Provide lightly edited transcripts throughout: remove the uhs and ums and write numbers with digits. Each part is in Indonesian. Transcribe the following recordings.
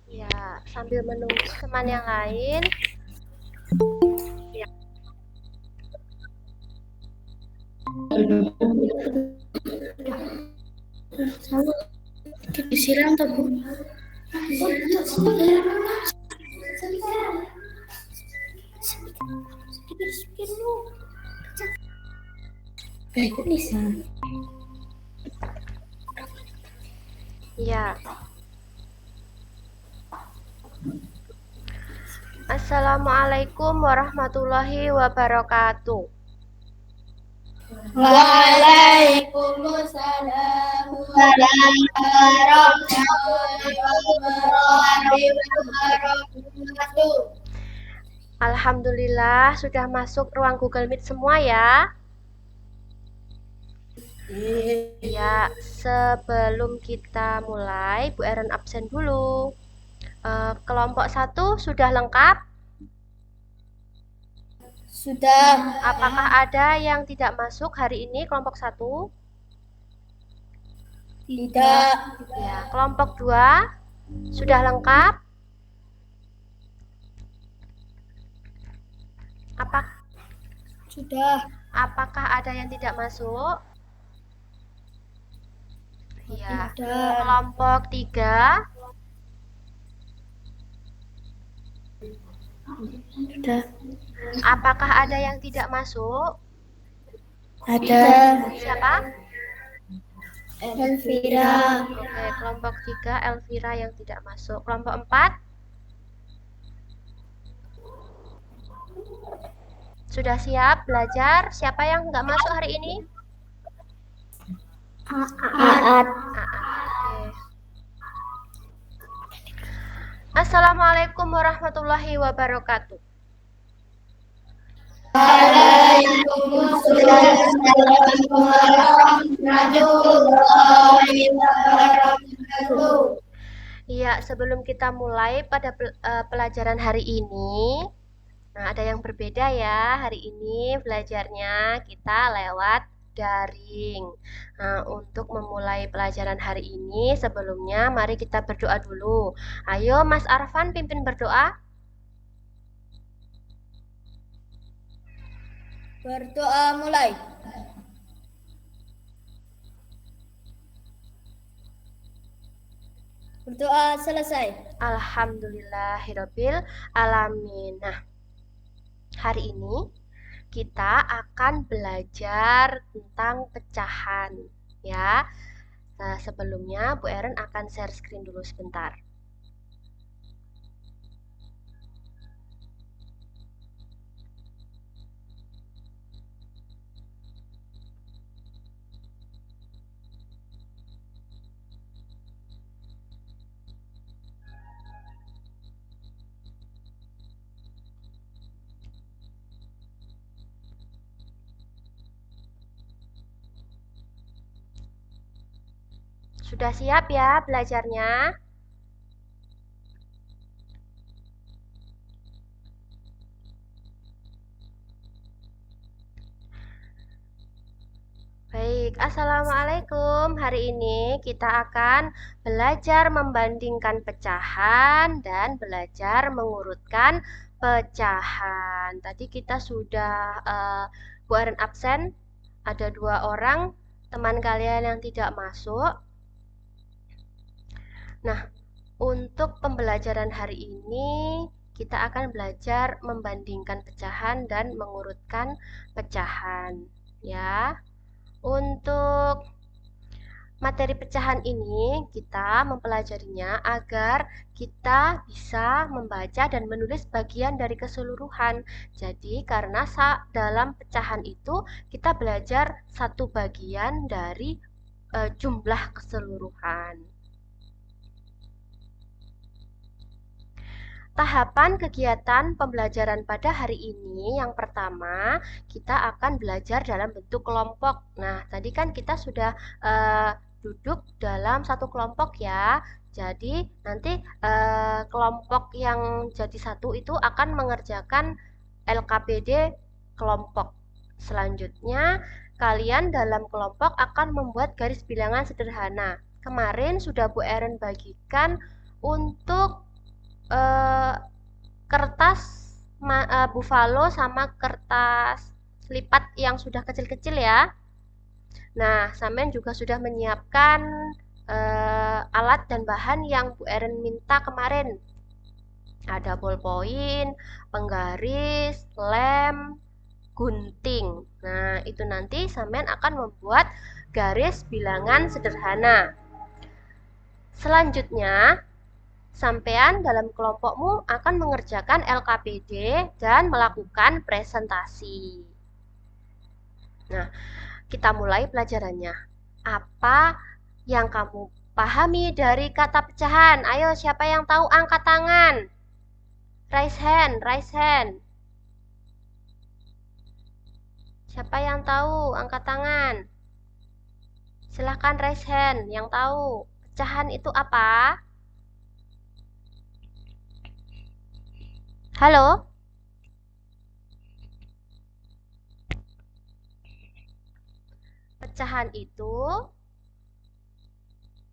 Ya, sambil menunggu teman yang lain. Disiram tuh Bu. Ya. Assalamualaikum warahmatullahi wabarakatuh. Waalaikumsalam warahmatullahi wabarakatuh. Alhamdulillah sudah masuk ruang Google Meet semua ya. Ya, sebelum kita mulai, Bu Erin absen dulu. Kelompok 1 sudah lengkap? Sudah. Apakah ada yang tidak masuk hari ini kelompok 1? Tidak. Ya, kelompok 2 sudah lengkap? Sudah. Apakah ada yang tidak masuk? Ya. Tidak. Kelompok 3 Sudah. apakah ada yang tidak masuk? Ada. Siapa? Elvira. Oke, kelompok 3 Elvira yang tidak masuk. Kelompok 4 sudah siap belajar? Siapa yang nggak masuk hari ini? Aat. Oke. Assalamualaikum warahmatullahi wabarakatuh. Waalaikumsalam warahmatullahi wabarakatuh. Iya, sebelum kita mulai pada pelajaran hari ini, nah ada yang berbeda ya. Hari ini belajarnya kita lewat daring. Nah, untuk memulai pelajaran hari ini, sebelumnya mari kita berdoa dulu. Ayo Mas Arfan pimpin berdoa. Berdoa mulai. Berdoa selesai. Alhamdulillahirabbil alamin. Nah, hari ini kita akan belajar tentang pecahan ya. Nah, sebelumnya Bu Erin akan share screen dulu sebentar. Sudah siap ya belajarnya? Baik, Baik, Assalamualaikum. Hari ini kita akan belajar membandingkan pecahan dan belajar mengurutkan pecahan. Tadi kita sudah Bu Aren absen, ada 2 orang teman kalian yang tidak masuk. Nah, untuk pembelajaran hari ini kita akan belajar membandingkan pecahan dan mengurutkan pecahan, ya. Untuk materi pecahan ini kita mempelajarinya agar kita bisa membaca dan menulis bagian dari keseluruhan. Jadi karena dalam pecahan itu kita belajar satu bagian dari jumlah keseluruhan. Tahapan kegiatan pembelajaran pada hari ini, yang pertama, kita akan belajar dalam bentuk kelompok. Nah, tadi kan kita sudah duduk dalam satu kelompok ya. Jadi, nanti kelompok yang jadi satu itu akan mengerjakan LKPD kelompok. Selanjutnya, kalian dalam kelompok akan membuat garis bilangan sederhana. Kemarin sudah Bu Eren bagikan untuk kertas buffalo sama kertas lipat yang sudah kecil-kecil ya. Nah, Samen juga sudah menyiapkan alat dan bahan yang Bu Eren minta kemarin. Ada ballpoint, penggaris, lem, gunting. Nah, itu nanti Samen akan membuat garis bilangan sederhana. Selanjutnya, sampean dalam kelompokmu akan mengerjakan LKPD dan melakukan presentasi. Nah, kita mulai pelajarannya. Apa yang kamu pahami dari kata pecahan? Ayo, siapa yang tahu angkat tangan? Raise hand, raise hand. Siapa yang tahu angkat tangan? Silahkan raise hand yang tahu. Pecahan itu apa? Halo? Pecahan itu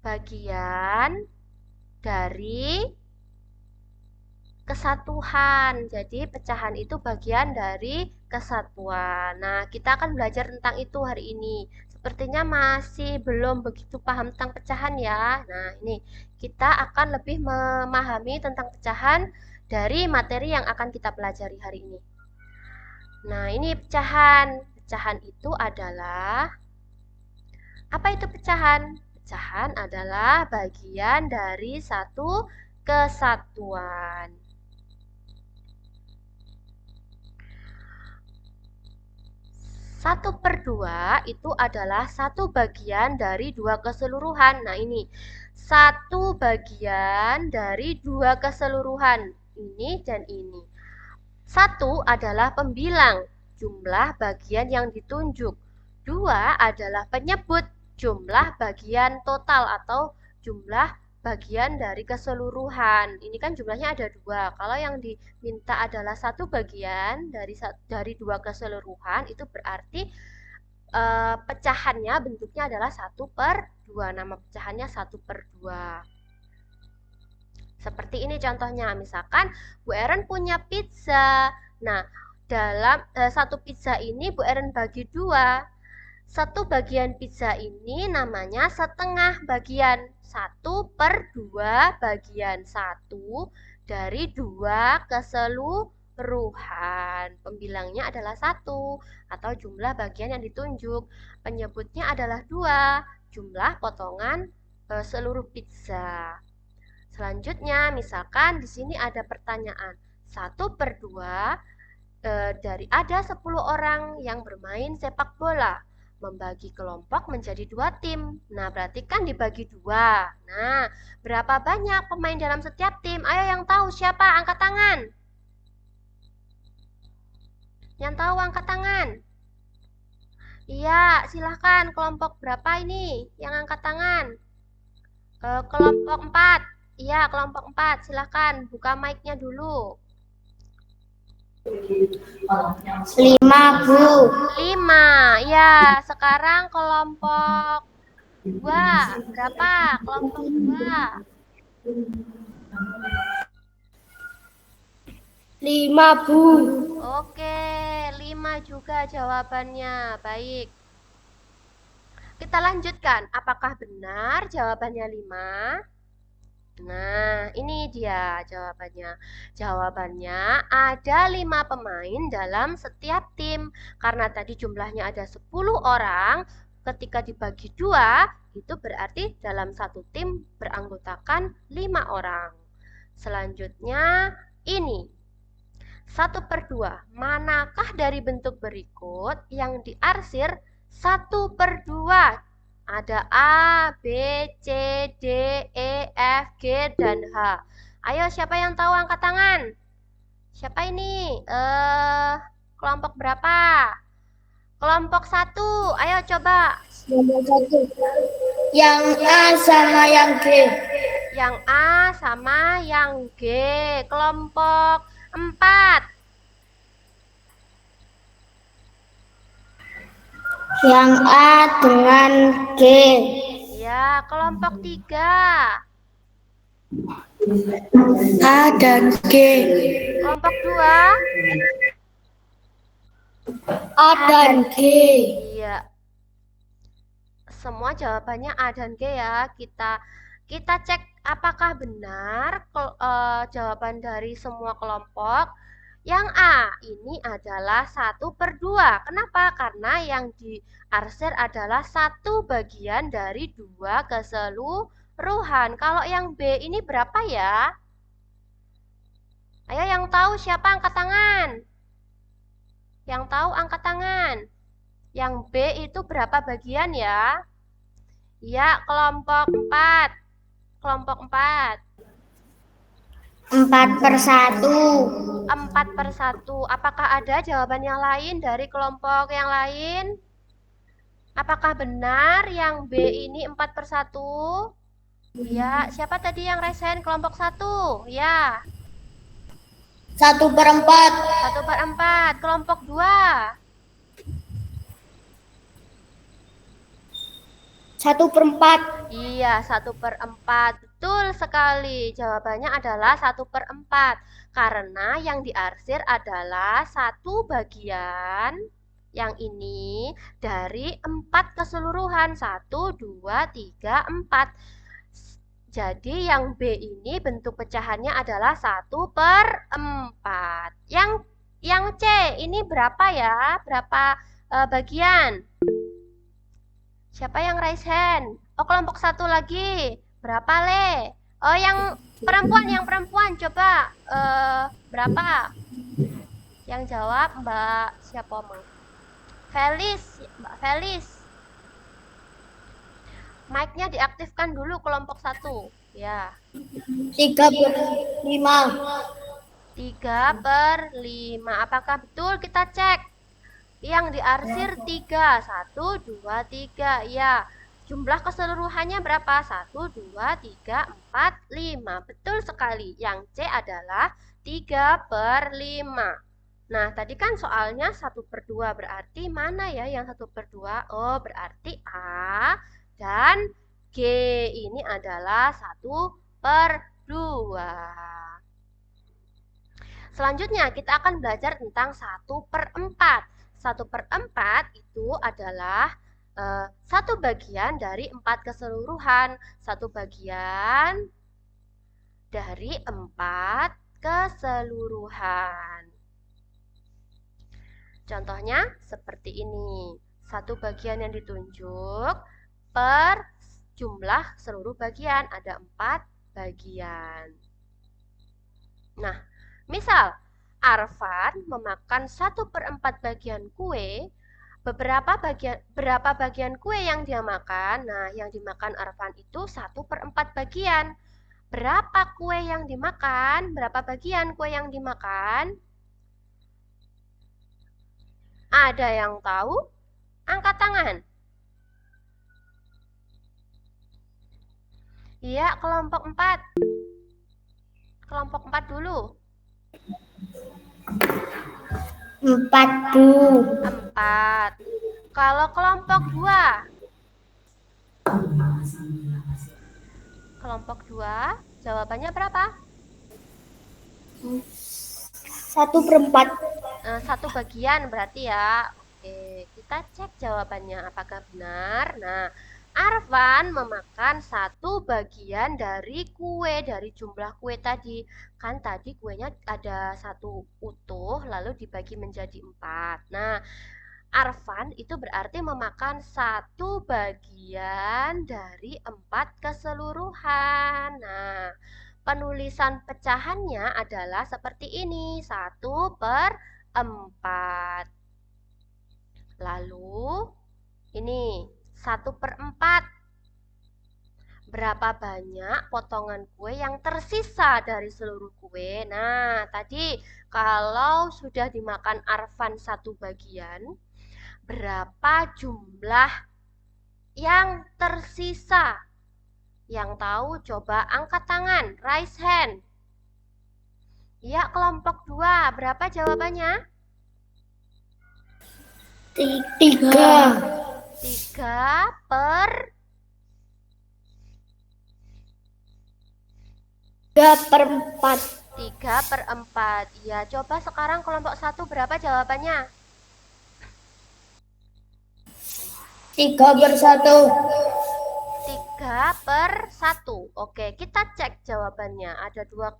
bagian dari kesatuan. Jadi pecahan itu bagian dari kesatuan. Nah, kita akan belajar tentang itu hari ini. Sepertinya masih belum begitu paham tentang pecahan ya. Nah, ini kita akan lebih memahami tentang pecahan dari materi yang akan kita pelajari hari ini. Nah, ini pecahan. Pecahan itu adalah, apa itu pecahan? Pecahan adalah bagian dari satu kesatuan. Satu per dua itu adalah satu bagian dari dua keseluruhan. Nah, ini satu bagian dari dua keseluruhan. Ini dan ini. Satu adalah pembilang, jumlah bagian yang ditunjuk. Dua adalah penyebut, jumlah bagian total atau jumlah bagian dari keseluruhan. Ini kan jumlahnya ada dua. Kalau yang diminta adalah satu bagian dari dua keseluruhan, itu berarti pecahannya bentuknya adalah 1/2. Nama pecahannya 1/2. Seperti ini contohnya, misalkan Bu Eren punya pizza. Nah, dalam satu pizza ini Bu Eren bagi dua. Satu bagian pizza ini namanya setengah bagian. 1/2 bagian 1 dari dua keseluruhan. Pembilangnya adalah 1 atau jumlah bagian yang ditunjuk. Penyebutnya adalah 2, jumlah potongan seluruh pizza. Selanjutnya, misalkan di sini ada pertanyaan 1/2 dari ada 10 orang yang bermain sepak bola, membagi kelompok menjadi 2 tim. Nah, berarti kan dibagi 2. Nah, berapa banyak pemain dalam setiap tim? Ayo yang tahu siapa? Angkat tangan. Yang tahu angkat tangan. Iya, silahkan. Kelompok berapa ini yang angkat tangan? Kelompok 4. Iya, kelompok 4. Silahkan buka mic-nya dulu. 5, Bu. 5. Ya, sekarang kelompok 2. Berapa? Kelompok 2. 5, Bu. Oke, 5 juga jawabannya. Baik. Kita lanjutkan. Apakah benar jawabannya 5? Nah, ini dia jawabannya. Jawabannya ada 5 pemain dalam setiap tim. Karena tadi jumlahnya ada 10 orang, ketika dibagi 2, itu berarti dalam satu tim beranggotakan 5 orang. Selanjutnya, ini. 1/2. Manakah dari bentuk berikut yang diarsir 1/2? Ada A, B, C, D, E, F, G, dan H. Ayo, siapa yang tahu angkat tangan? Siapa ini? Kelompok berapa? Kelompok 1. Ayo coba. Nomor 1. Yang A sama yang G. Yang A sama yang G. Kelompok 4. Yang A dengan G. Ya, kelompok 3. A dan G. Kelompok 2. A dan G. Iya. Semua jawabannya A dan G ya. Kita cek apakah benar jawaban dari semua kelompok. Yang A ini adalah 1/2. Kenapa? Karena yang diarsir adalah 1 bagian dari 2 keseluruhan. Kalau yang B ini berapa ya? Ayo yang tahu siapa angkat tangan? Yang tahu angkat tangan. Yang B itu berapa bagian ya? Ya, kelompok 4. Kelompok 4. 4/1. 4/1. Apakah ada jawaban yang lain dari kelompok yang lain? Apakah benar yang B ini 4/1? Ya, siapa tadi yang resen kelompok 1? Ya. 1/4. 1/4. Kelompok 2. 1/4. Iya, 1/4. Betul sekali. Jawabannya adalah 1/4. Karena yang diarsir adalah 1 bagian yang ini dari 4 keseluruhan. 1, 2, 3, 4. Jadi yang B ini bentuk pecahannya adalah 1/4. Yang C ini berapa ya? Berapa bagian? Siapa yang raise hand? Oh, kelompok 1 lagi. Berapa, Le? Oh, yang perempuan coba berapa? Yang jawab Mbak siapa, Mang? Felis, Mbak Felis. Mic-nya diaktifkan dulu kelompok 1. Ya. 3/5. 3/5. Apakah betul? Kita cek. Yang diarsir 3. 1, 2, 3. Ya. Jumlah keseluruhannya berapa? 1, 2, 3, 4, 5. Betul sekali. Yang C adalah 3/5. Nah, tadi kan soalnya 1/2. Berarti mana ya yang 1/2? Oh, berarti A dan G ini adalah 1/2. Selanjutnya kita akan belajar tentang 1/4. 1/4 itu adalah 1 bagian dari 4 keseluruhan. 1 bagian dari 4 keseluruhan. Contohnya seperti ini. 1 bagian yang ditunjuk per jumlah seluruh bagian. Ada 4 bagian. Nah, misal Arfan memakan 1/4 bagian kue. Berapa bagian kue yang dia makan? Nah, yang dimakan Arfan itu 1/4 bagian. Berapa kue yang dimakan? Berapa bagian kue yang dimakan? Ada yang tahu? Angkat tangan. Iya, kelompok 4. Kelompok 4 dulu. 4, Bu. 4. Kalau kelompok 2, kelompok 2 jawabannya berapa? 1/4. 1 bagian berarti ya. Oke, kita cek jawabannya apakah benar. Nah, Arfan memakan 1 bagian dari kue, dari jumlah kue tadi. Kan tadi kuenya ada 1 utuh, lalu dibagi menjadi 4. Nah, Arfan itu berarti memakan 1 bagian dari 4 keseluruhan. Nah, penulisan pecahannya adalah seperti ini, 1/4. Lalu ini 1/4. Berapa banyak potongan kue yang tersisa dari seluruh kue? Nah, tadi kalau sudah dimakan Arfan 1 bagian, berapa jumlah yang tersisa? Yang tahu coba angkat tangan, raise hand. Ya, kelompok 2, berapa jawabannya? 3. 3/4. 3/4. Ya, coba sekarang kelompok 1 berapa jawabannya? 3/1. 3/1. Oke, kita cek jawabannya. Ada dua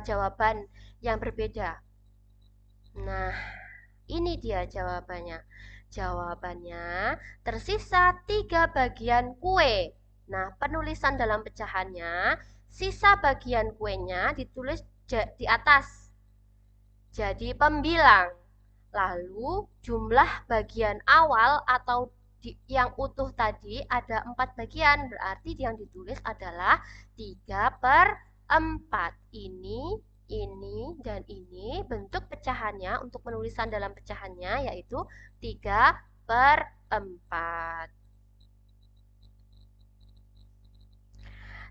jawaban yang berbeda. Nah, ini dia jawabannya. Jawabannya tersisa 3 bagian kue. Nah, penulisan dalam pecahannya, sisa bagian kuenya ditulis di atas. Jadi pembilang. Lalu jumlah bagian awal atau yang utuh tadi ada 4 bagian. Berarti yang ditulis adalah 3/4. Ini, dan ini bentuk pecahannya untuk penulisan dalam pecahannya yaitu 3/4.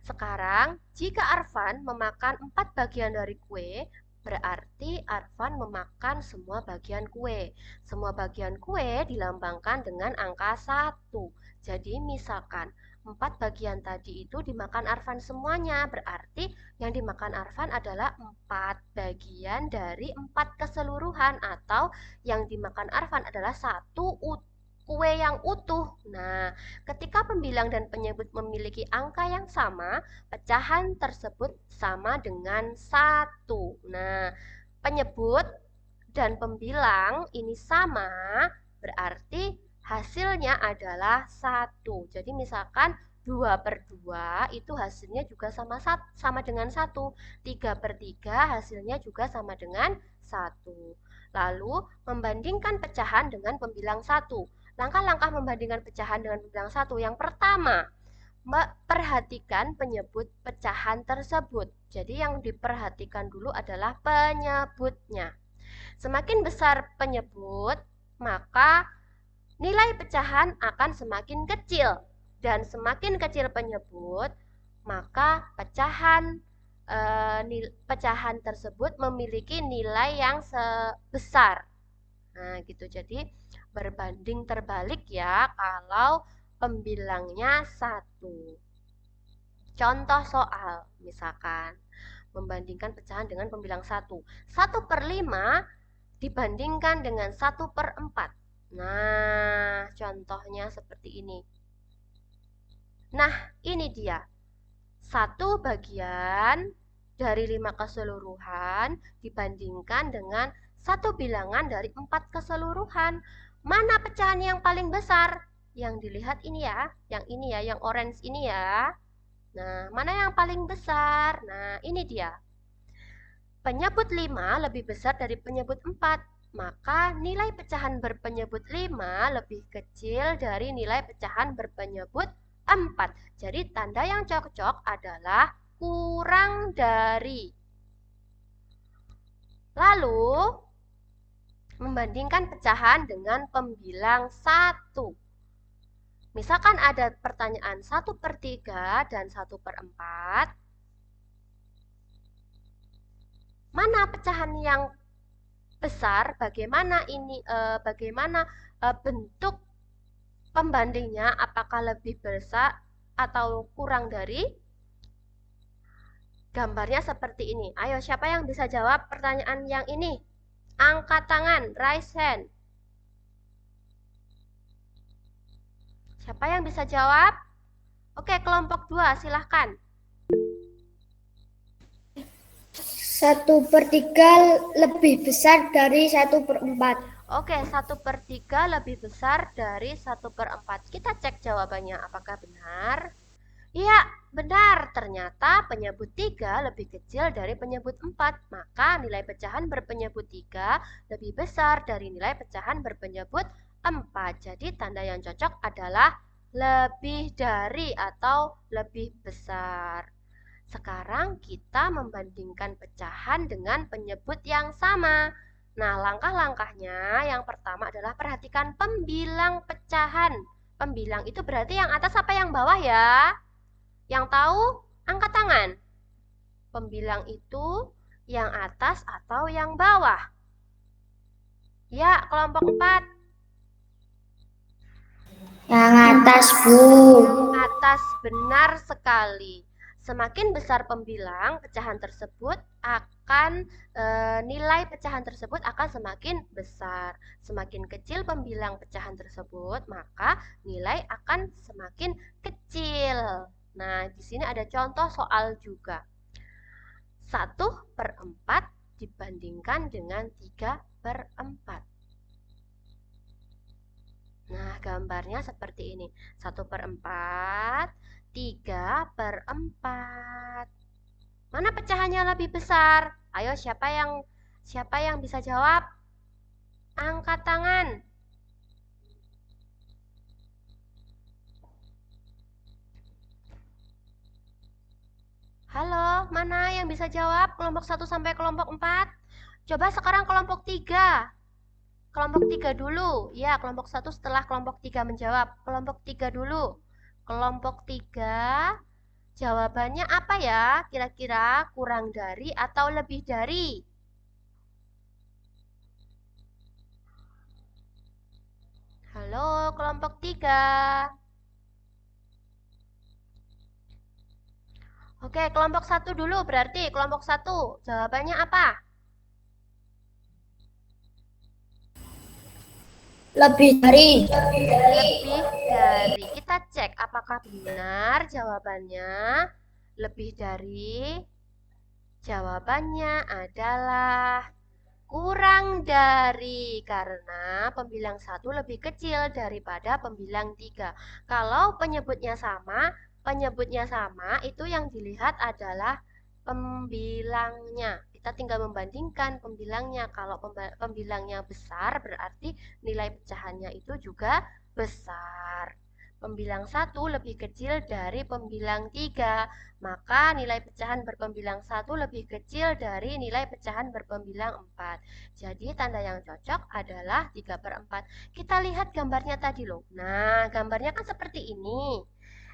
Sekarang, jika Arfan memakan 4 bagian dari kue, berarti Arfan memakan semua bagian kue. Semua bagian kue dilambangkan dengan angka 1. Jadi misalkan 4 bagian tadi itu dimakan Arfan semuanya, berarti yang dimakan Arfan adalah 4 bagian dari 4 keseluruhan, atau yang dimakan Arfan adalah 1 kue yang utuh. Nah, ketika pembilang dan penyebut memiliki angka yang sama, pecahan tersebut sama dengan 1. Nah, penyebut dan pembilang ini sama, berarti hasilnya adalah 1. Jadi misalkan 2/2 itu hasilnya juga sama dengan 1. 3/3 hasilnya juga sama dengan 1. Lalu, membandingkan pecahan dengan pembilang 1. Langkah-langkah membandingkan pecahan dengan pembilang 1. Yang pertama, perhatikan penyebut pecahan tersebut. Jadi yang diperhatikan dulu adalah penyebutnya. Semakin besar penyebut, maka nilai pecahan akan semakin kecil. Dan semakin kecil penyebut, maka pecahan tersebut memiliki nilai yang sebesar. Nah, gitu. Jadi berbanding terbalik ya kalau pembilangnya 1. Contoh soal, misalkan membandingkan pecahan dengan pembilang 1. 1/5 dibandingkan dengan 1/4. Nah, contohnya seperti ini. Nah, ini dia. 1 bagian dari 5 keseluruhan dibandingkan dengan 1 bilangan dari 4 keseluruhan. Mana pecahan yang paling besar? Yang dilihat ini ya, yang orange ini ya. Nah, mana yang paling besar? Nah, ini dia. Penyebut 5 lebih besar dari penyebut 4. Maka nilai pecahan berpenyebut 5 lebih kecil dari nilai pecahan berpenyebut 4. Jadi tanda yang cocok adalah kurang dari. Lalu, membandingkan pecahan dengan pembilang 1. Misalkan ada pertanyaan 1/3 dan 1/4. Mana pecahan yang besar, bagaimana bentuk pembandingnya, apakah lebih besar atau kurang dari? Gambarnya seperti ini. Ayo, siapa yang bisa jawab pertanyaan yang ini? Angkat tangan, raise hand. Siapa yang bisa jawab? Oke, kelompok 2, silahkan. 1/3 lebih besar dari 1/4. Oke, 1/3 lebih besar dari 1/4. Kita cek jawabannya apakah benar. Iya, benar. Ternyata penyebut 3 lebih kecil dari penyebut 4. Maka nilai pecahan berpenyebut 3 lebih besar dari nilai pecahan berpenyebut 4. Jadi tanda yang cocok adalah lebih dari atau lebih besar. Sekarang kita membandingkan pecahan dengan penyebut yang sama. Nah, langkah-langkahnya yang pertama adalah perhatikan pembilang pecahan. Pembilang itu berarti yang atas apa yang bawah ya? Yang tahu, angkat tangan. Pembilang itu yang atas atau yang bawah? Ya, kelompok 4. Yang atas, Bu. Atas, benar sekali. Semakin besar pembilang pecahan tersebut nilai pecahan tersebut akan semakin besar. Semakin kecil pembilang pecahan tersebut, maka nilai akan semakin kecil. Nah, di sini ada contoh soal juga. 1/4 dibandingkan dengan 3/4. Nah, gambarnya seperti ini. 1/4, 3/4. Mana pecahannya lebih besar? Ayo, siapa yang bisa jawab? Angkat tangan. Halo, mana yang bisa jawab? Kelompok 1 sampai kelompok 4. Coba sekarang kelompok 3. Kelompok 3 dulu. Ya, kelompok 1 setelah kelompok 3 menjawab. Kelompok 3 dulu. Kelompok 3, jawabannya apa ya? Kira-kira kurang dari atau lebih dari? Halo, kelompok 3. Oke, kelompok 1 dulu berarti. Kelompok 1, jawabannya apa? Lebih dari. Lebih dari. Kita cek apakah benar jawabannya. Lebih dari. Jawabannya adalah kurang dari, karena pembilang 1 lebih kecil daripada pembilang 3. Kalau penyebutnya sama itu yang dilihat adalah pembilangnya. Kita tinggal membandingkan pembilangnya. Kalau pembilangnya besar berarti nilai pecahannya itu juga besar. Pembilang 1 lebih kecil dari pembilang 3, maka nilai pecahan berpembilang 1 lebih kecil dari nilai pecahan berpembilang 4. Jadi tanda yang cocok adalah 3/4. Kita lihat gambarnya tadi loh. Nah, gambarnya kan seperti ini.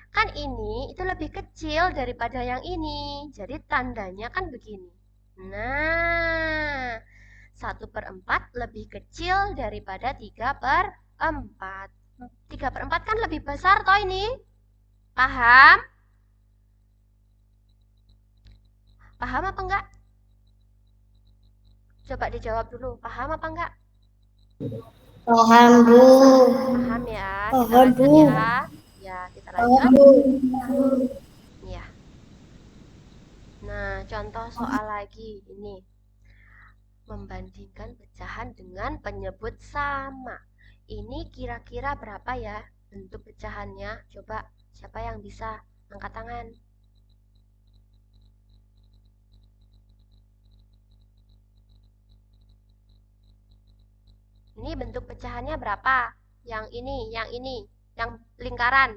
Kan ini itu lebih kecil daripada yang ini. Jadi tandanya kan begini. Nah, 1/4 lebih kecil daripada 3/4. 3/4 kan lebih besar toh ini. Paham? Paham apa enggak? Coba dijawab dulu. Paham apa enggak? Paham, Bu. Paham ya. Kita Paham, lanjut Bu. ya. Ya, kita Paham, lanjut. Bu. Ya. Nah, contoh soal lagi ini. Membandingkan pecahan dengan penyebut sama. Ini kira-kira berapa ya bentuk pecahannya? Coba siapa yang bisa angkat tangan? Ini bentuk pecahannya berapa? Yang ini, yang lingkaran.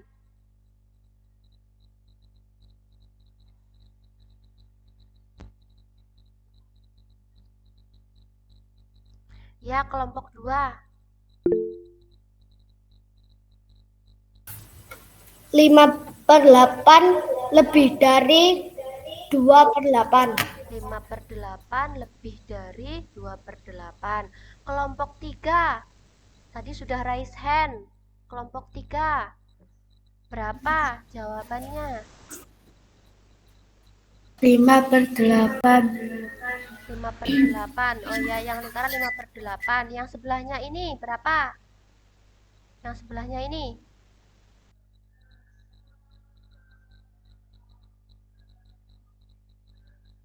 Ya, kelompok 2. 5/8 lebih dari 2/8. 5/8 lebih dari 2/8. Kelompok 3. Tadi sudah raise hand. Kelompok 3. Berapa jawabannya? 5/8. 5/8. Oh ya, yang lingkaran 5/8. Yang sebelahnya ini berapa? Yang sebelahnya ini.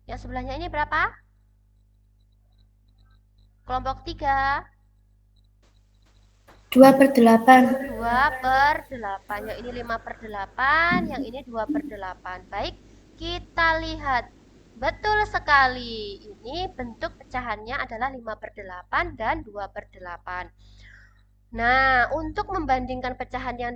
Yang sebelahnya ini berapa? Kelompok 3. 2/8. 2/8. Yang ini 5/8, yang ini 2/8. Baik, kita lihat. Betul sekali. Ini bentuk pecahannya adalah 5/8 dan 2/8. Nah, untuk membandingkan pecahan yang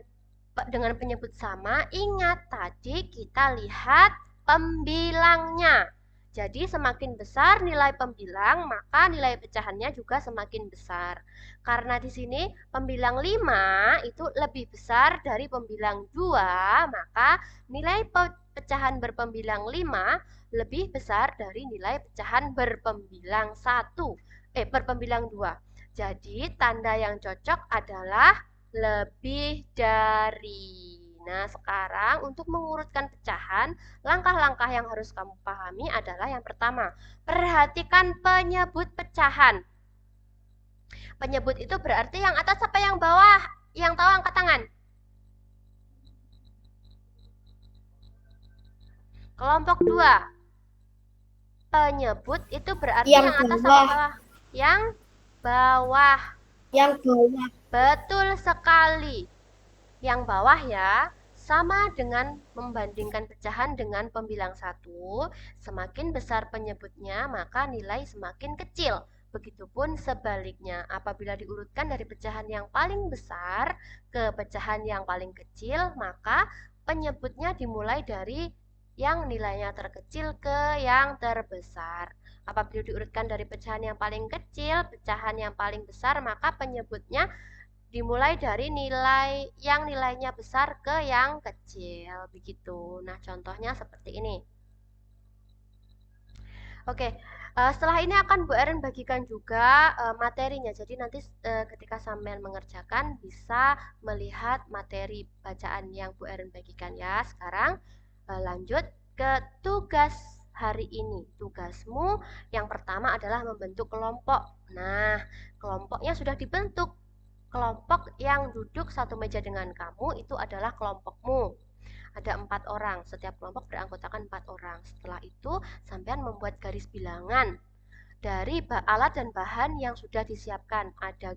dengan penyebut sama, ingat tadi kita lihat pembilangnya. Jadi semakin besar nilai pembilang, maka nilai pecahannya juga semakin besar. Karena di sini pembilang 5 itu lebih besar dari pembilang 2, maka nilai pecahan berpembilang 5 lebih besar dari nilai pecahan berpembilang 1, berpembilang 2. Jadi tanda yang cocok adalah lebih dari. Nah, sekarang untuk mengurutkan pecahan, langkah-langkah yang harus kamu pahami adalah yang pertama, perhatikan penyebut pecahan. Penyebut itu berarti yang atas apa yang bawah? Yang tahu angkat tangan. Kelompok 2. Penyebut itu berarti yang atas apa bawah? Yang bawah. Yang bawah. Betul sekali. Yang bawah ya, sama dengan membandingkan pecahan dengan pembilang 1, semakin besar penyebutnya maka nilai semakin kecil. Begitupun sebaliknya, apabila diurutkan dari pecahan yang paling besar ke pecahan yang paling kecil, maka penyebutnya dimulai dari yang nilainya terkecil ke yang terbesar. Apabila diurutkan dari pecahan yang paling kecil, pecahan yang paling besar, maka penyebutnya dimulai dari nilai yang nilainya besar ke yang kecil, begitu. Nah, contohnya seperti ini. Oke, setelah ini akan Bu Erin bagikan juga materinya. Jadi nanti ketika sampean mengerjakan bisa melihat materi bacaan yang Bu Erin bagikan ya. Sekarang lanjut ke tugas hari ini. Tugasmu yang pertama adalah membentuk kelompok. Nah, kelompoknya sudah dibentuk. Kelompok yang duduk satu meja dengan kamu itu adalah kelompokmu. Ada 4 orang, setiap kelompok beranggotakan 4 orang. Setelah itu, sampean membuat garis bilangan dari alat dan bahan yang sudah disiapkan. Ada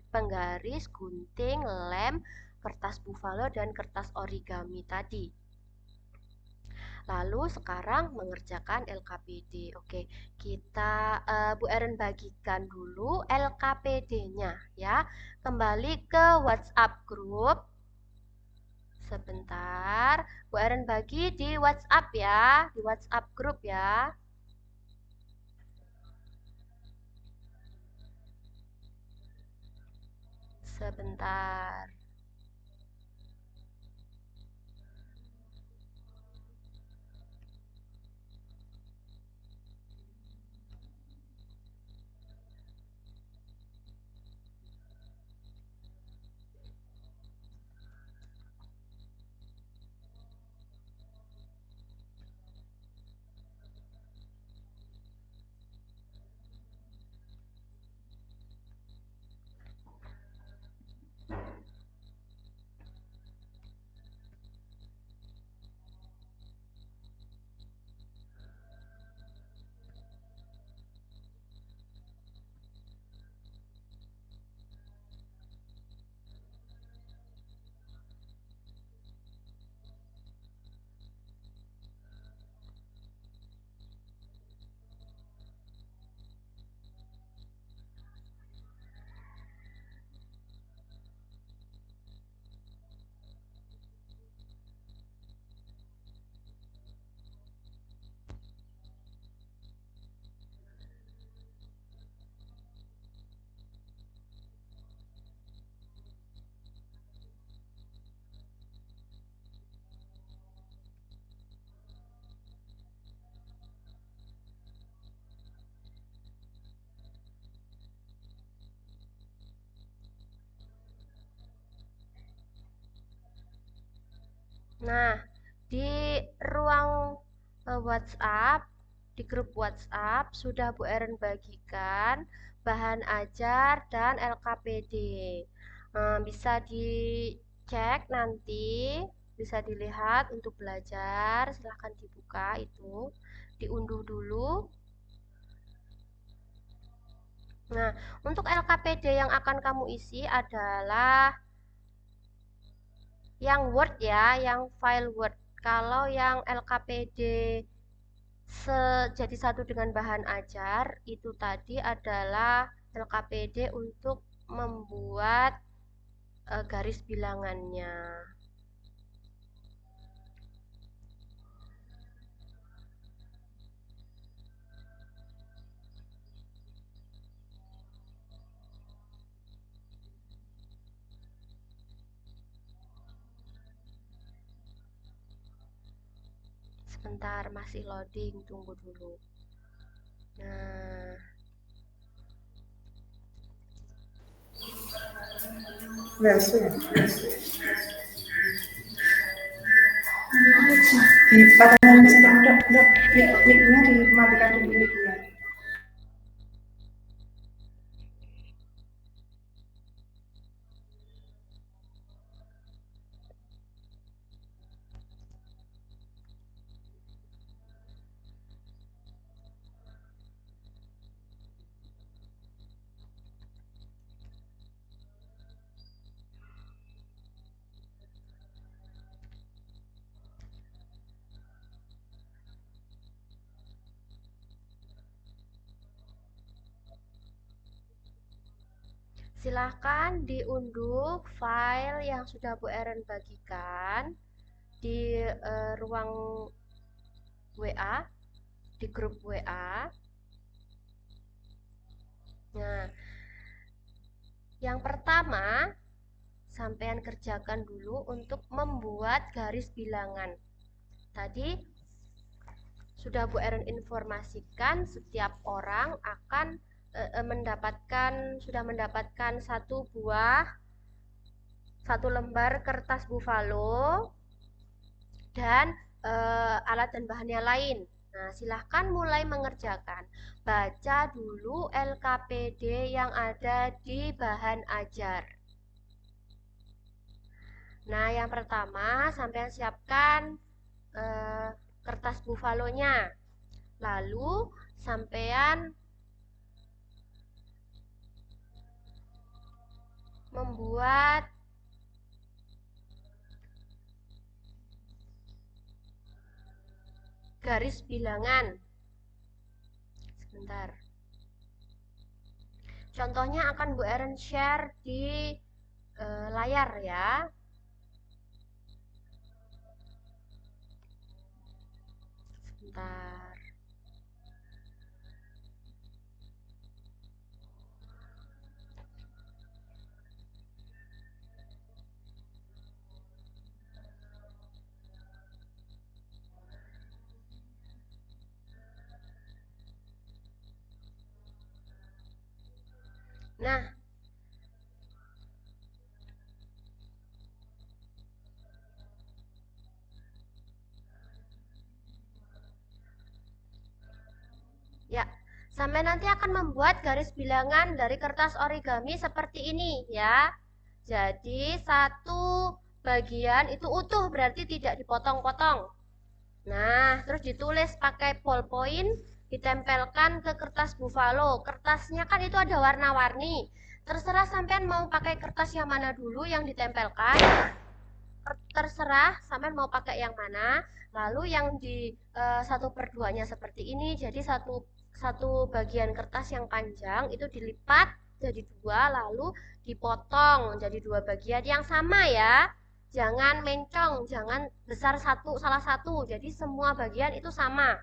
penggaris, gunting, lem, kertas buffalo, dan kertas origami tadi. Lalu sekarang mengerjakan LKPD. Oke, kita Bu Erin bagikan dulu LKPD-nya ya. Kembali ke WhatsApp grup. Sebentar, Bu Erin bagi di WhatsApp ya, di WhatsApp grup ya. Sebentar. Nah, di ruang WhatsApp, di grup WhatsApp sudah Bu Erin bagikan bahan ajar dan LKPD. Bisa dicek nanti, bisa dilihat untuk belajar. Silahkan dibuka itu, diunduh dulu. Nah, untuk LKPD yang akan kamu isi adalah yang Word ya, yang file Word. Kalau yang LKPD jadi satu dengan bahan ajar, itu tadi adalah LKPD untuk membuat garis bilangannya. Sebentar, masih loading, tunggu dulu. Nah, Di patahan dok, mic-nya dimatikan dulu ya. silahkan diunduh file yang sudah Bu Erin bagikan di ruang WA, di grup WA. Nah, yang pertama, sampean kerjakan dulu untuk membuat garis bilangan. Tadi sudah Bu Erin informasikan setiap orang akan mendapatkan satu lembar kertas buffalo dan alat dan bahannya lain. Nah, silahkan mulai mengerjakan. Baca dulu LKPD yang ada di bahan ajar. Nah, yang pertama, sampai siapkan kertas buffalo-nya. Lalu, sampean membuat garis bilangan. Sebentar. Contohnya akan Bu Erin share di layar ya. Sebentar. Nah, ya, sampai nanti akan membuat garis bilangan dari kertas origami seperti ini ya. Jadi satu bagian itu utuh, berarti tidak dipotong-potong. Nah, terus ditulis pakai ballpoint, ditempelkan ke kertas buffalo. Kertasnya kan itu ada warna-warni. Terserah sampean mau pakai kertas yang mana dulu yang ditempelkan. Terserah sampean mau pakai yang mana. Lalu yang di 1/2-nya seperti ini, jadi satu bagian kertas yang panjang itu dilipat jadi dua, lalu dipotong jadi dua bagian yang sama ya. Jangan mencong, jangan besar salah satu, jadi semua bagian itu sama.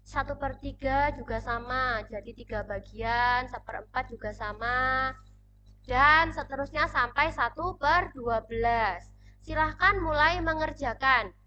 1/3 juga sama, jadi 3 bagian, 1/4 juga sama, dan seterusnya sampai 1/12. Silahkan mulai mengerjakan.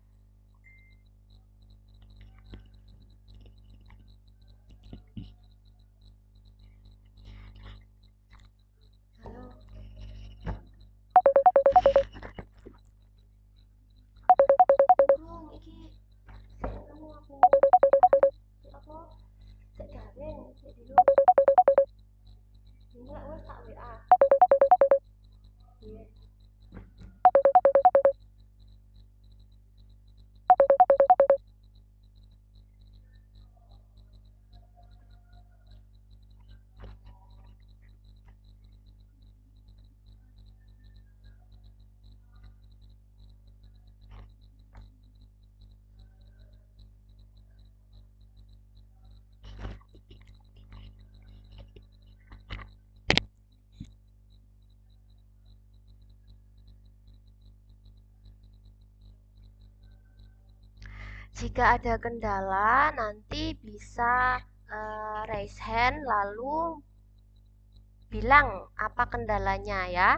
Jika ada kendala, nanti bisa raise hand lalu bilang apa kendalanya ya.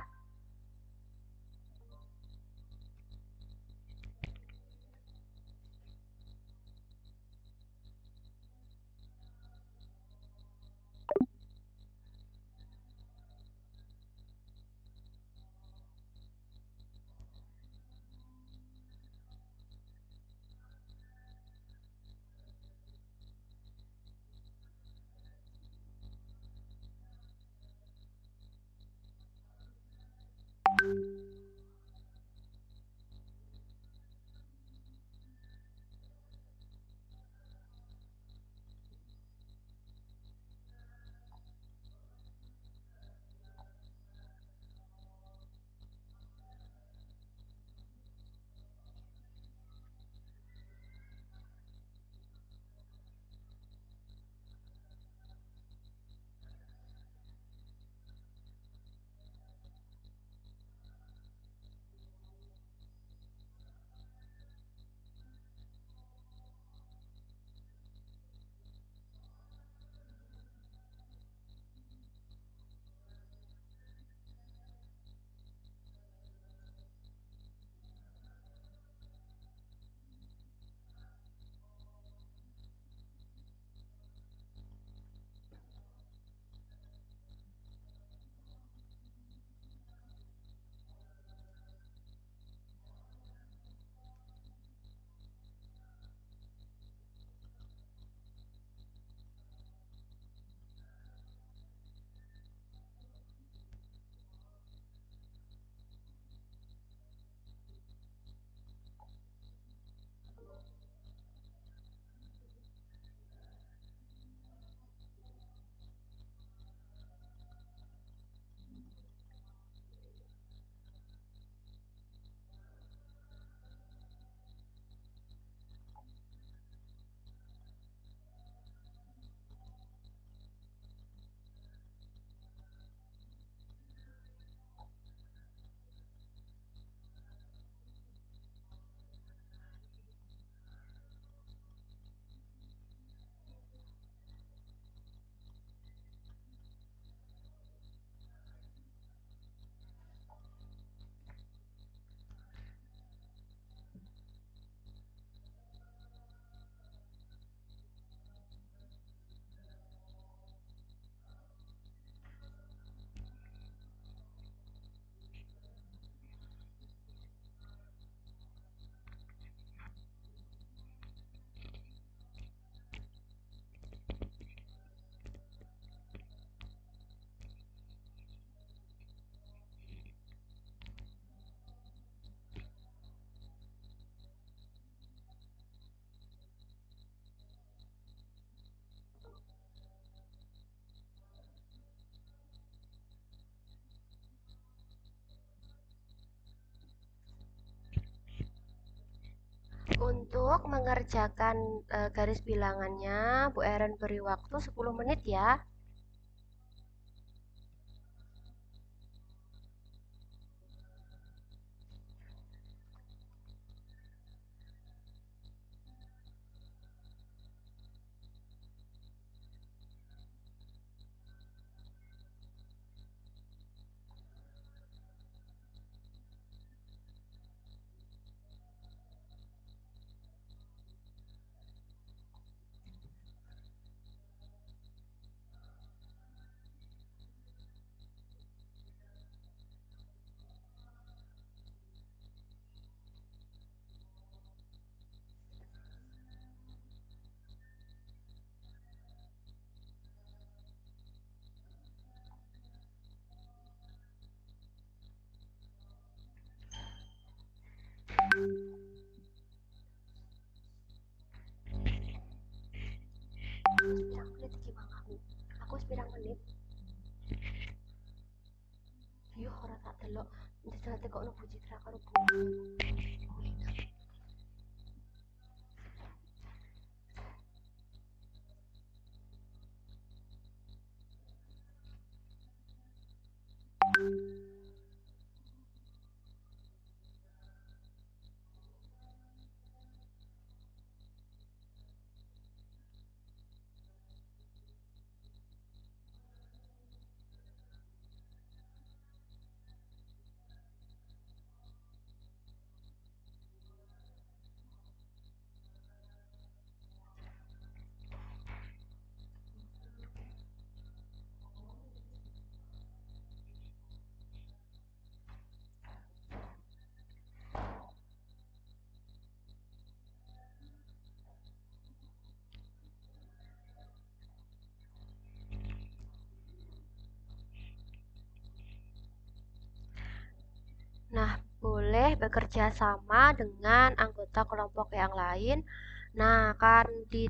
Untuk mengerjakan garis bilangannya, Bu Erin beri waktu 10 menit ya. Pirang menit gimana aku? Aku pirang menit. Yo ora tak delok. Ndek kok nopo Citra karo Bu. Nah, boleh bekerja sama dengan anggota kelompok yang lain. Nah, kan di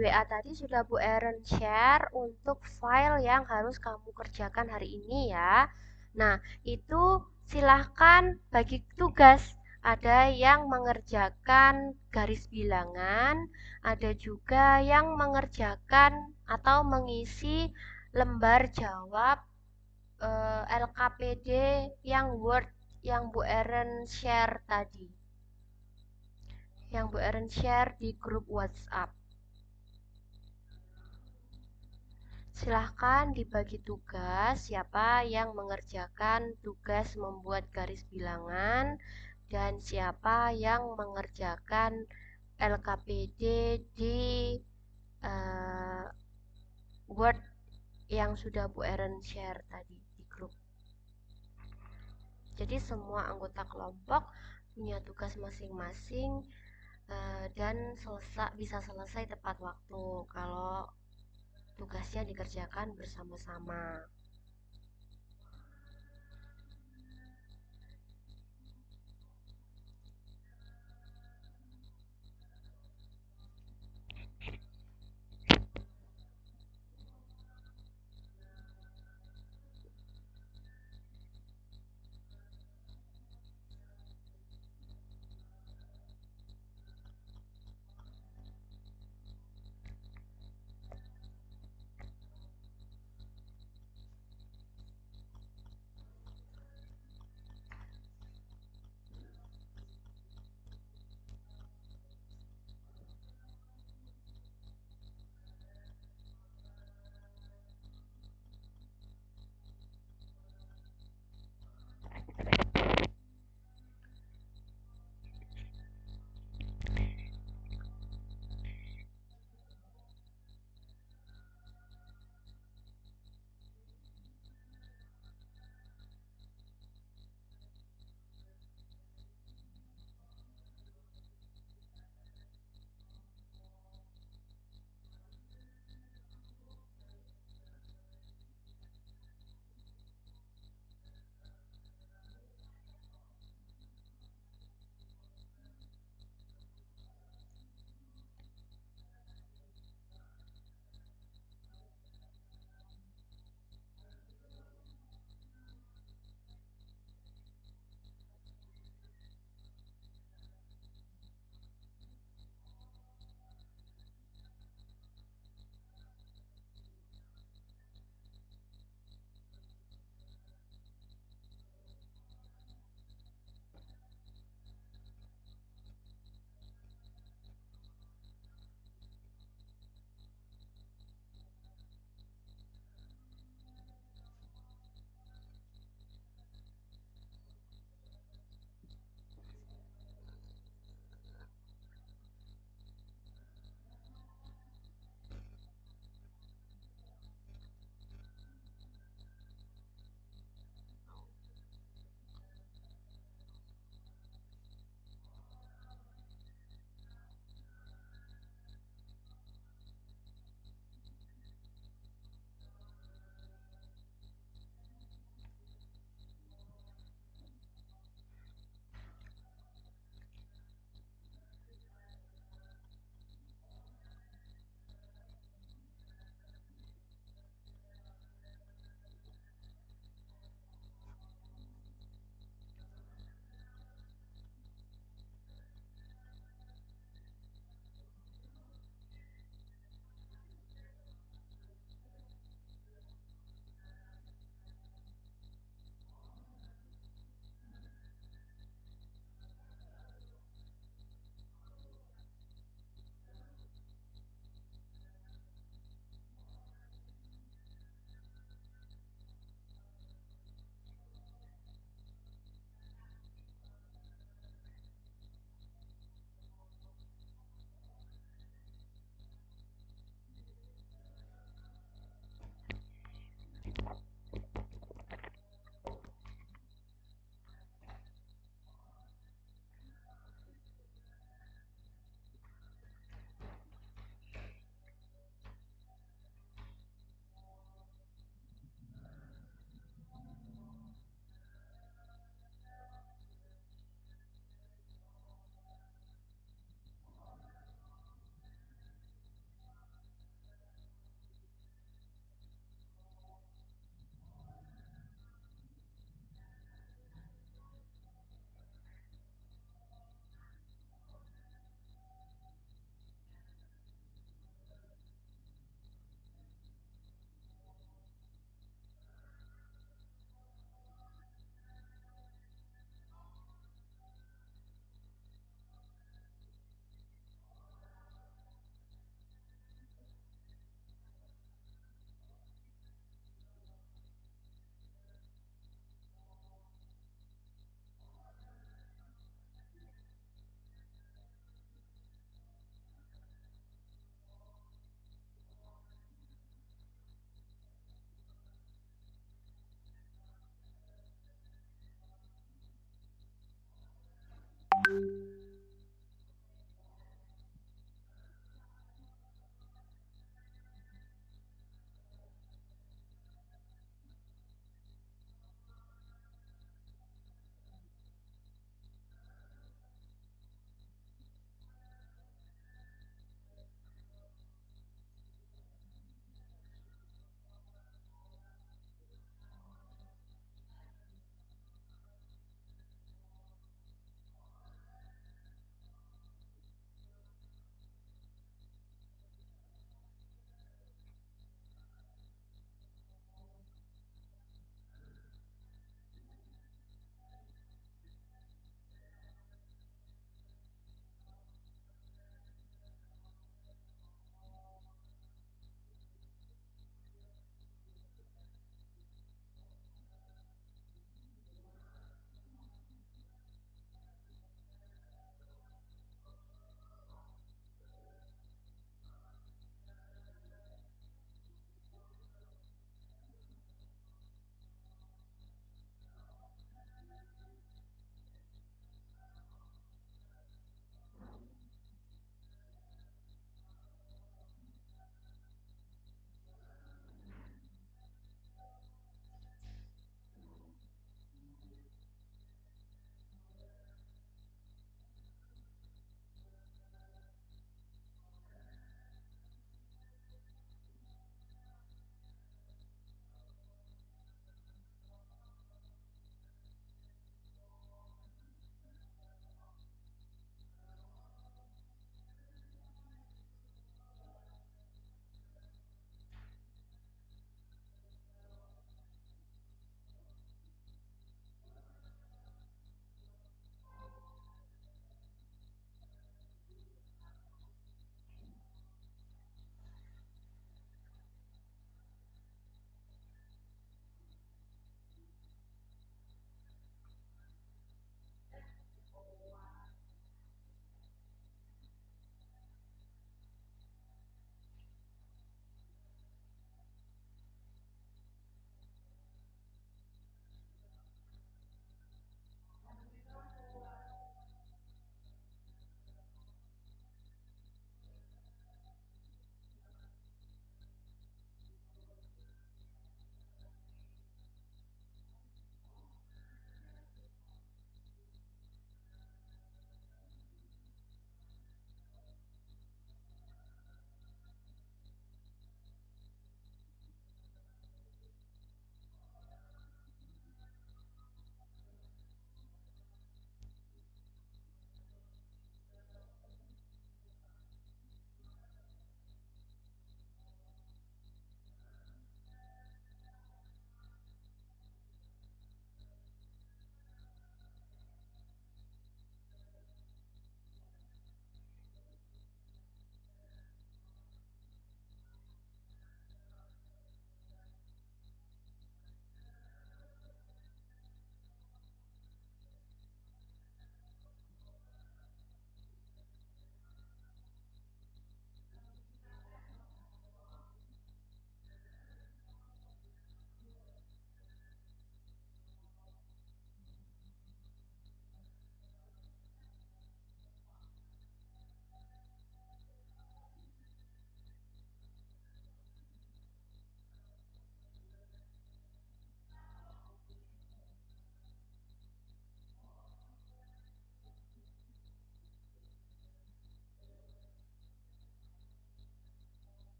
WA tadi sudah Bu Erin share untuk file yang harus kamu kerjakan hari ini ya. Nah, itu silahkan bagi tugas. Ada yang mengerjakan garis bilangan, ada juga yang mengerjakan atau mengisi lembar jawab LKPD yang Word yang Bu Erin share tadi, yang Bu Erin share di grup WhatsApp. Silahkan dibagi tugas, siapa yang mengerjakan tugas membuat garis bilangan dan siapa yang mengerjakan LKPD di uh, Word yang sudah Bu Erin share tadi di grup. Jadi semua anggota kelompok punya tugas masing-masing dan bisa selesai tepat waktu kalau tugasnya dikerjakan bersama-sama.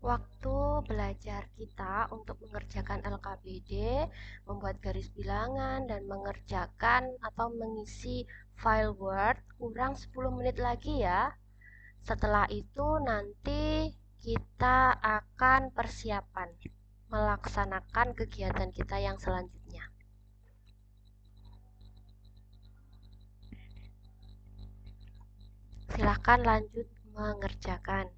Waktu belajar kita untuk mengerjakan LKPD, membuat garis bilangan, dan mengerjakan atau mengisi file Word kurang 10 menit lagi ya. Setelah itu nanti kita akan persiapan melaksanakan kegiatan kita yang selanjutnya. Silahkan lanjut mengerjakan.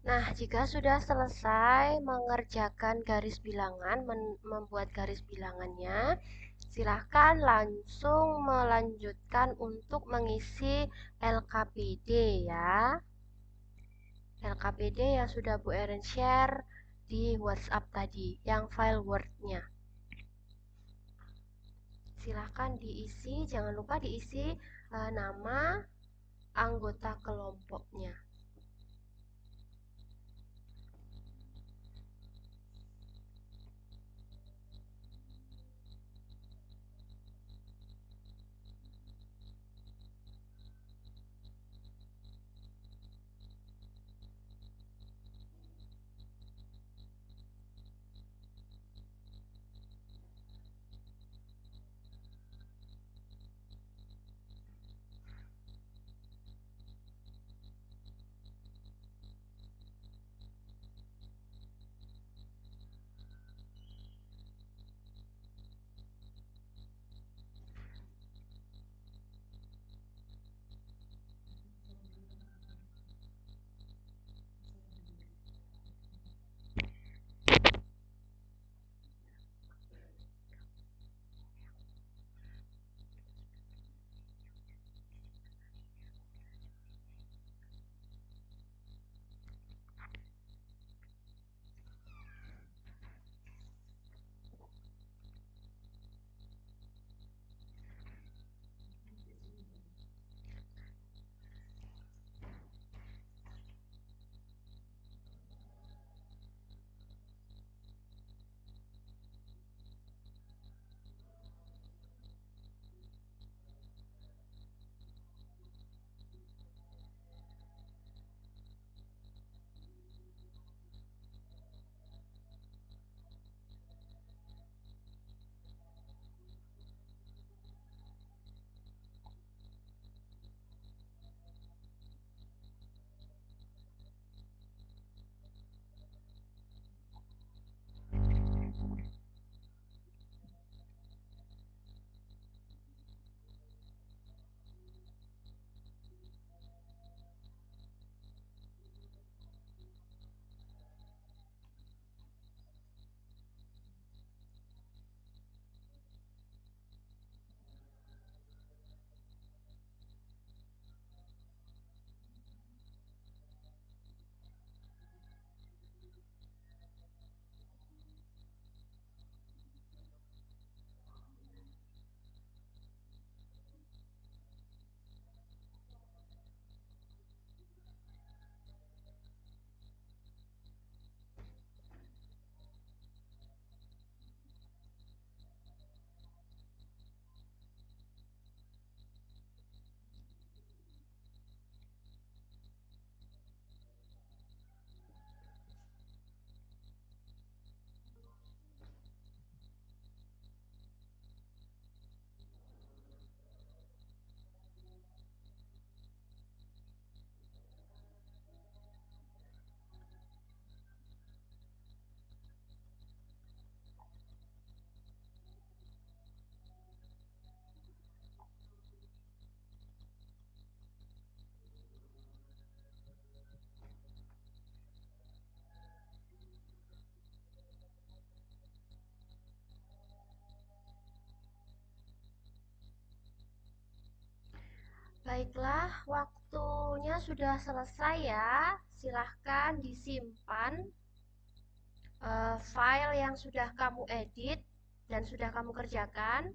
Nah, jika sudah selesai mengerjakan garis bilangan, membuat garis bilangannya, silahkan langsung melanjutkan untuk mengisi LKPD ya. LKPD yang sudah Bu Erin share di WhatsApp tadi, yang file Word-nya. Silahkan diisi, jangan lupa diisi nama anggota kelompoknya. Baiklah, waktunya sudah selesai ya. Silahkan disimpan file yang sudah kamu edit dan sudah kamu kerjakan.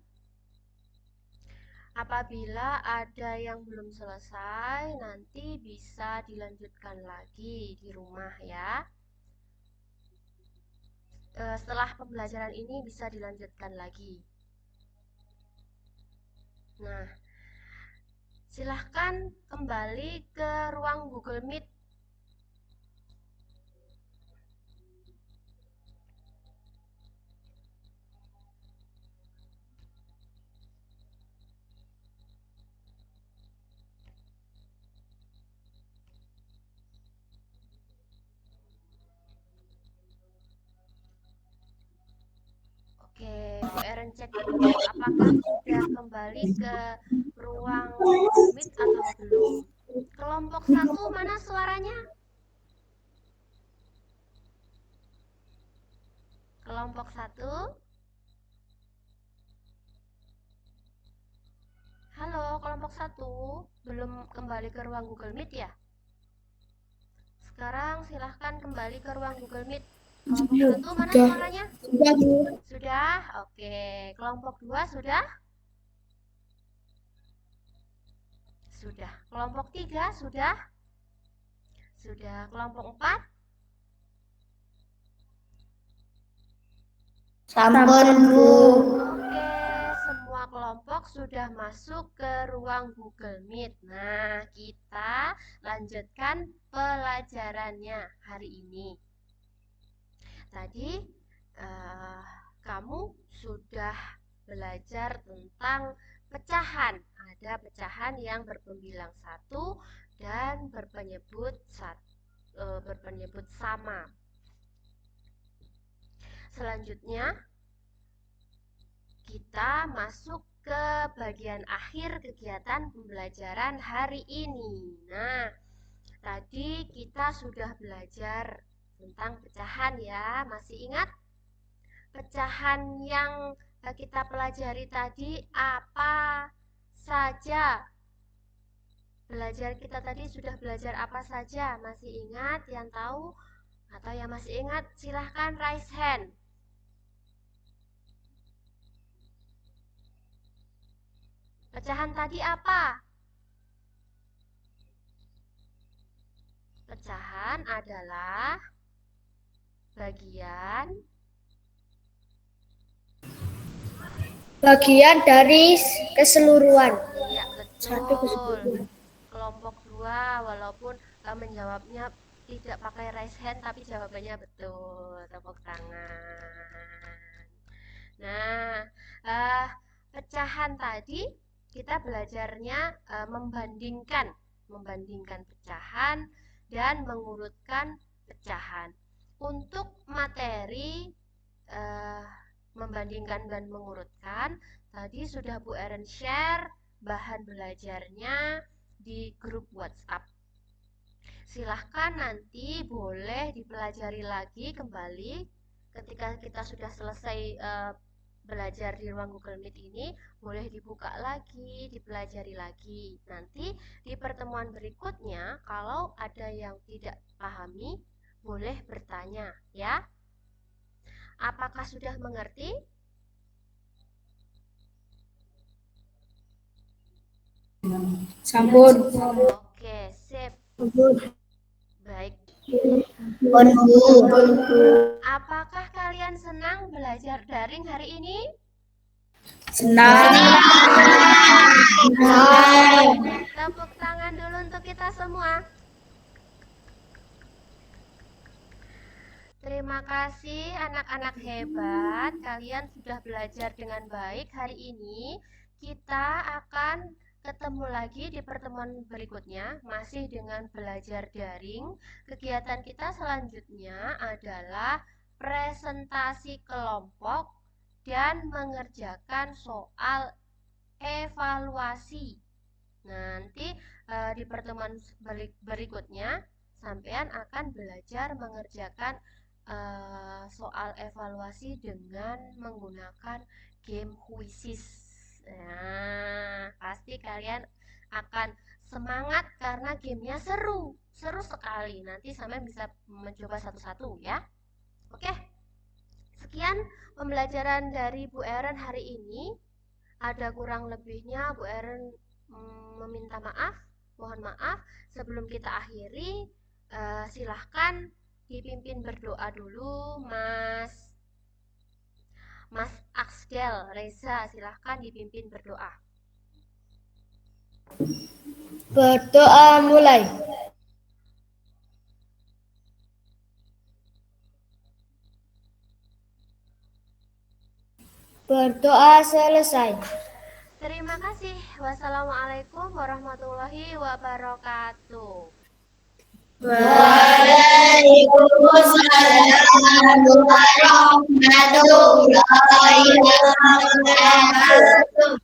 Apabila ada yang belum selesai, nanti bisa dilanjutkan lagi di rumah ya. Setelah pembelajaran ini bisa dilanjutkan lagi. Nah, silahkan kembali ke ruang Google Meet. Oke, Bu Eren cek dulu apakah sudah kembali ke ruang Google Meet atau belum. Kelompok satu mana suaranya? Kelompok 1. Halo, kelompok 1. Belum kembali ke ruang Google Meet ya? Sekarang silahkan kembali ke ruang Google Meet. Kelompok 1 mana suaranya? Sudah, Bu. Sudah? Oke. Kelompok 2 sudah? Sudah. Kelompok 3 sudah? Sudah. Kelompok 4? Sampun, Bu. Oke, semua kelompok sudah masuk ke ruang Google Meet. Nah, kita lanjutkan pelajarannya hari ini. Tadi kamu sudah belajar tentang pecahan. Ada pecahan yang berpembilang 1 dan berpenyebut sama. Selanjutnya kita masuk ke bagian akhir kegiatan pembelajaran hari ini. Nah, tadi kita sudah belajar tentang pecahan ya. Masih ingat? Pecahan yang kita pelajari tadi apa saja? Belajar kita tadi sudah belajar apa saja? Masih ingat? Yang tahu atau yang masih ingat silahkan raise hand. Pecahan tadi apa? Pecahan adalah bagian dari keseluruhan. Iya, Satu betul. keseluruhan. Kelompok 2 walaupun menjawabnya tidak pakai raise hand tapi jawabannya betul. Tepuk tangan. Nah, pecahan tadi kita belajarnya membandingkan pecahan dan mengurutkan pecahan. Untuk materi membandingkan dan mengurutkan, tadi sudah Bu Eren share bahan belajarnya di grup WhatsApp. Silahkan nanti boleh dipelajari lagi kembali ketika kita sudah selesai belajar di ruang Google Meet ini, boleh dibuka lagi, dipelajari lagi. Nanti di pertemuan berikutnya kalau ada yang tidak pahami, boleh bertanya ya. Apakah sudah mengerti? Sampun. Oke, sip. Baik. Apakah kalian senang belajar daring hari ini? Senang. Tepuk tangan dulu untuk kita semua. Terima kasih anak-anak hebat. Kalian sudah belajar dengan baik hari ini. Kita akan ketemu lagi di pertemuan berikutnya, masih dengan belajar daring. Kegiatan kita selanjutnya adalah presentasi kelompok dan mengerjakan soal evaluasi. Nanti di pertemuan berikutnya, sampean akan belajar mengerjakan soal evaluasi dengan menggunakan game quizzes. Nah, pasti kalian akan semangat karena gamenya seru sekali. Nanti sampean bisa mencoba satu-satu ya. Oke, sekian pembelajaran dari Bu Eren hari ini. Ada kurang lebihnya Bu Eren meminta maaf, mohon maaf. Sebelum kita akhiri, silahkan dipimpin berdoa dulu, Mas Aksdel Reza, silahkan dipimpin berdoa. Berdoa mulai. Berdoa selesai. Terima kasih. Wassalamualaikum warahmatullahi wabarakatuh. Waalaikumsalam warahmatullahi wabarakatuh.